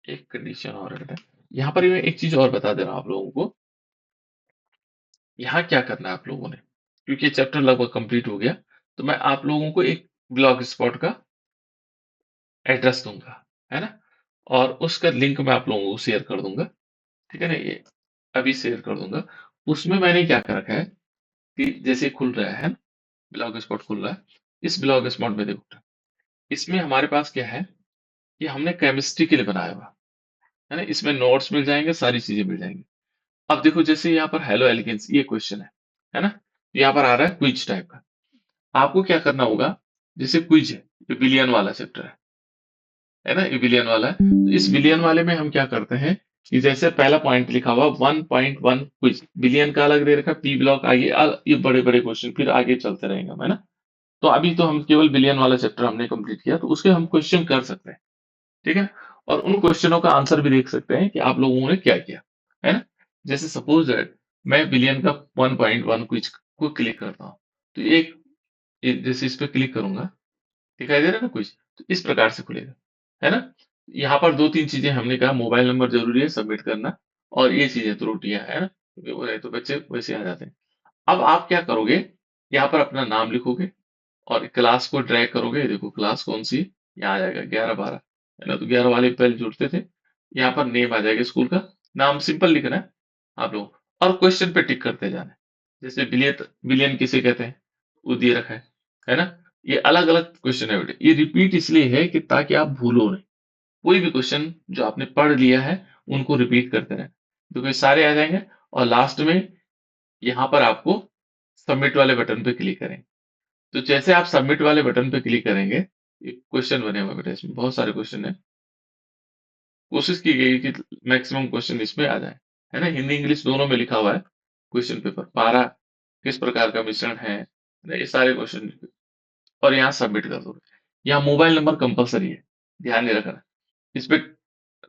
एक कंडीशन और है बेटा। यहाँ पर मैं एक चीज और बता दे रहा हूँ आप लोगों को। यहाँ क्या करना है आप लोगों ने, क्योंकि चैप्टर लगभग कंप्लीट हो गया, तो मैं आप लोगों को एक ब्लॉग स्पॉट का एड्रेस दूंगा, है ना? और उसका लिंक मैं आप लोगों को शेयर कर दूंगा। ठीक है ना? ये अभी शेयर कर दूंगा। उसमें मैंने क्या कर रखा है कि जैसे खुल रहा है ना, ब्लॉग स्पॉट खुल रहा है, इस ब्लॉग स्पॉट में देखो, इसमें हमारे पास क्या है, ये हमने केमिस्ट्री के लिए बनाया हुआ है ना? इसमें नोट्स मिल जाएंगे, सारी चीजें मिल जाएंगी। अब देखो, जैसे यहाँ पर हेलो एलिगेंस ये क्वेश्चन है ना? यहाँ पर आ रहा है क्विज टाइप का। आपको क्या करना होगा, जैसे क्विज है, ये विलियन वाला चैप्टर है ना? ये विलियन वाला है, तो इस विलियन वाले में हम क्या करते हैं कि जैसे पहला पॉइंट लिखा हुआ 1.1 क्विज, विलियन का अलग दे रखा, पी ब्लॉक आगे ये बड़े बड़े क्वेश्चन फिर आगे चलते रहेंगे, है ना? तो अभी तो हम केवल बिलियन वाला चैप्टर हमने कंप्लीट किया, तो उसके हम क्वेश्चन कर सकते हैं, ठीक है? और उन क्वेश्चनों का आंसर भी देख सकते हैं कि आप लोगों ने क्या किया, है ना? जैसे सपोज दैट मैं बिलियन का 1.1 क्विज को क्लिक करता हूँ, तो जैसे इस पे क्लिक करूंगा, दिखाई दे रहा है ना कुछ? तो इस प्रकार से खुलेगा, है ना? यहाँ पर 2-3 चीजें हमने कहा, मोबाइल नंबर जरूरी है सबमिट करना, और ये चीजें त्रुटियां, है ना? क्योंकि वो नहीं तो बच्चे वैसे आ जाते हैं। अब आप क्या करोगे, यहाँ पर अपना नाम लिखोगे और क्लास को ड्रैग करोगे। ये देखो क्लास कौन सी है? यहाँ आ जाएगा 11-12, है ना? तो 11 वाले पहले जुड़ते थे। यहाँ पर नेम आ जाएगा, स्कूल का नाम सिंपल लिखना है आप लोग, और क्वेश्चन पे टिक करते जाना है। जैसे बिलियन बिलियन किसे कहते हैं, वो दिए रखा है ना? ये अलग अलग क्वेश्चन है बेटे, ये रिपीट इसलिए है कि ताकि आप भूलो नहीं। कोई भी क्वेश्चन जो आपने पढ़ लिया है उनको रिपीट करते रहें, तो सारे आ जाएंगे। और लास्ट में यहाँ पर आपको सबमिट वाले बटन पे क्लिक करें। तो जैसे आप सबमिट वाले बटन पे क्लिक करेंगे, एक क्वेश्चन बने हुए हैं बेटा, इसमें बहुत सारे क्वेश्चन है। कोशिश की गई कि मैक्सिमम क्वेश्चन इसमें आ जाए, है ना? हिंदी इंग्लिश दोनों में लिखा हुआ है क्वेश्चन पेपर। पारा किस प्रकार का मिश्रण है ना, ये सारे क्वेश्चन। और यहाँ सबमिट कर दो। यहाँ मोबाइल नंबर कंपलसरी है, ध्यान नहीं रखना। इस पे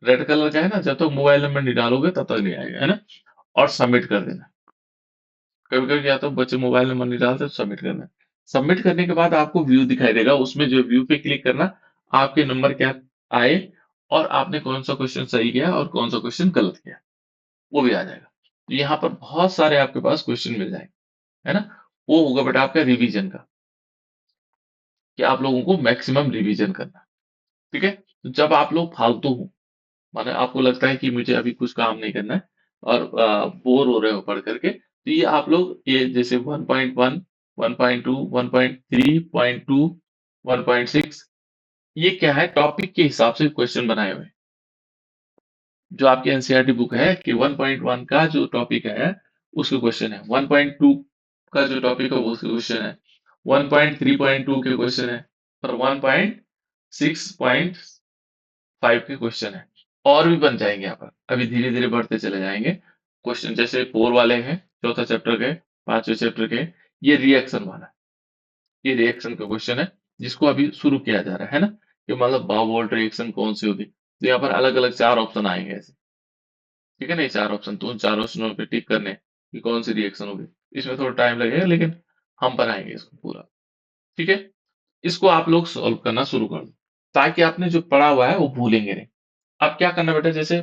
रेड कलर का है ना, जब तक मोबाइल नंबर नहीं डालोगे तब तक नहीं आएगा, है ना? और सबमिट कर देना। कभी कभी क्या तो बच्चे मोबाइल नंबर नहीं डालते, तो सबमिट करना है। सबमिट करने के बाद आपको व्यू दिखाई देगा, उसमें जो व्यू पे क्लिक करना, आपके नंबर क्या आए और आपने कौन सा क्वेश्चन सही किया और कौन सा क्वेश्चन गलत किया, वो भी आ जाएगा। तो यहाँ पर बहुत सारे आपके पास क्वेश्चन मिल जाएंगे, है ना? वो होगा बेटा आपका रिवीजन का, कि आप लोगों को मैक्सिमम रिवीजन करना, ठीक है? तो जब आप लोग फालतू हो, माने आपको लगता है कि मुझे अभी कुछ काम नहीं करना है और बोर हो रहे हो पढ़ करके, तो ये आप लोग ये जैसे 1.1, 1.2, 1.3.2, 1.6, ये क्या है, टॉपिक के हिसाब से क्वेश्चन बनाए हुए हैं। जो आपकी एनसीईआरटी बुक है कि 1.1 का जो टॉपिक है उसके क्वेश्चन है, 1.2 का जो टॉपिक है वो उसके क्वेश्चन है, 1.3.2 के क्वेश्चन है, और 1.6.5 के क्वेश्चन है। और भी बन जाएंगे यहाँ पर, अभी धीरे धीरे बढ़ते चले जाएंगे क्वेश्चन। जैसे 4 वाले हैं, चौथा चैप्टर के, पांचवें चैप्टर के, ये रिएक्शन वाला, ये रिएक्शन का क्वेश्चन है, जिसको अभी शुरू किया जा रहा है ना? कि मतलब बाउवोल्ट रिएक्शन कौन सी होगी। तो यहाँ पर अलग अलग 4 ऑप्शन आएंगे ऐसे, ठीक है ना? ये 4 ऑप्शन, तो उन 4 ऑप्शनों पे टिक करने कि कौन सी रिएक्शन होगी। इसमें थोड़ा टाइम लगेगा, लेकिन हम बनाएंगे इसको पूरा, ठीक है? इसको आप लोग सॉल्व करना शुरू कर दो, ताकि आपने जो पढ़ा हुआ है वो भूलेंगे नहीं। अब क्या करना बेटा, जैसे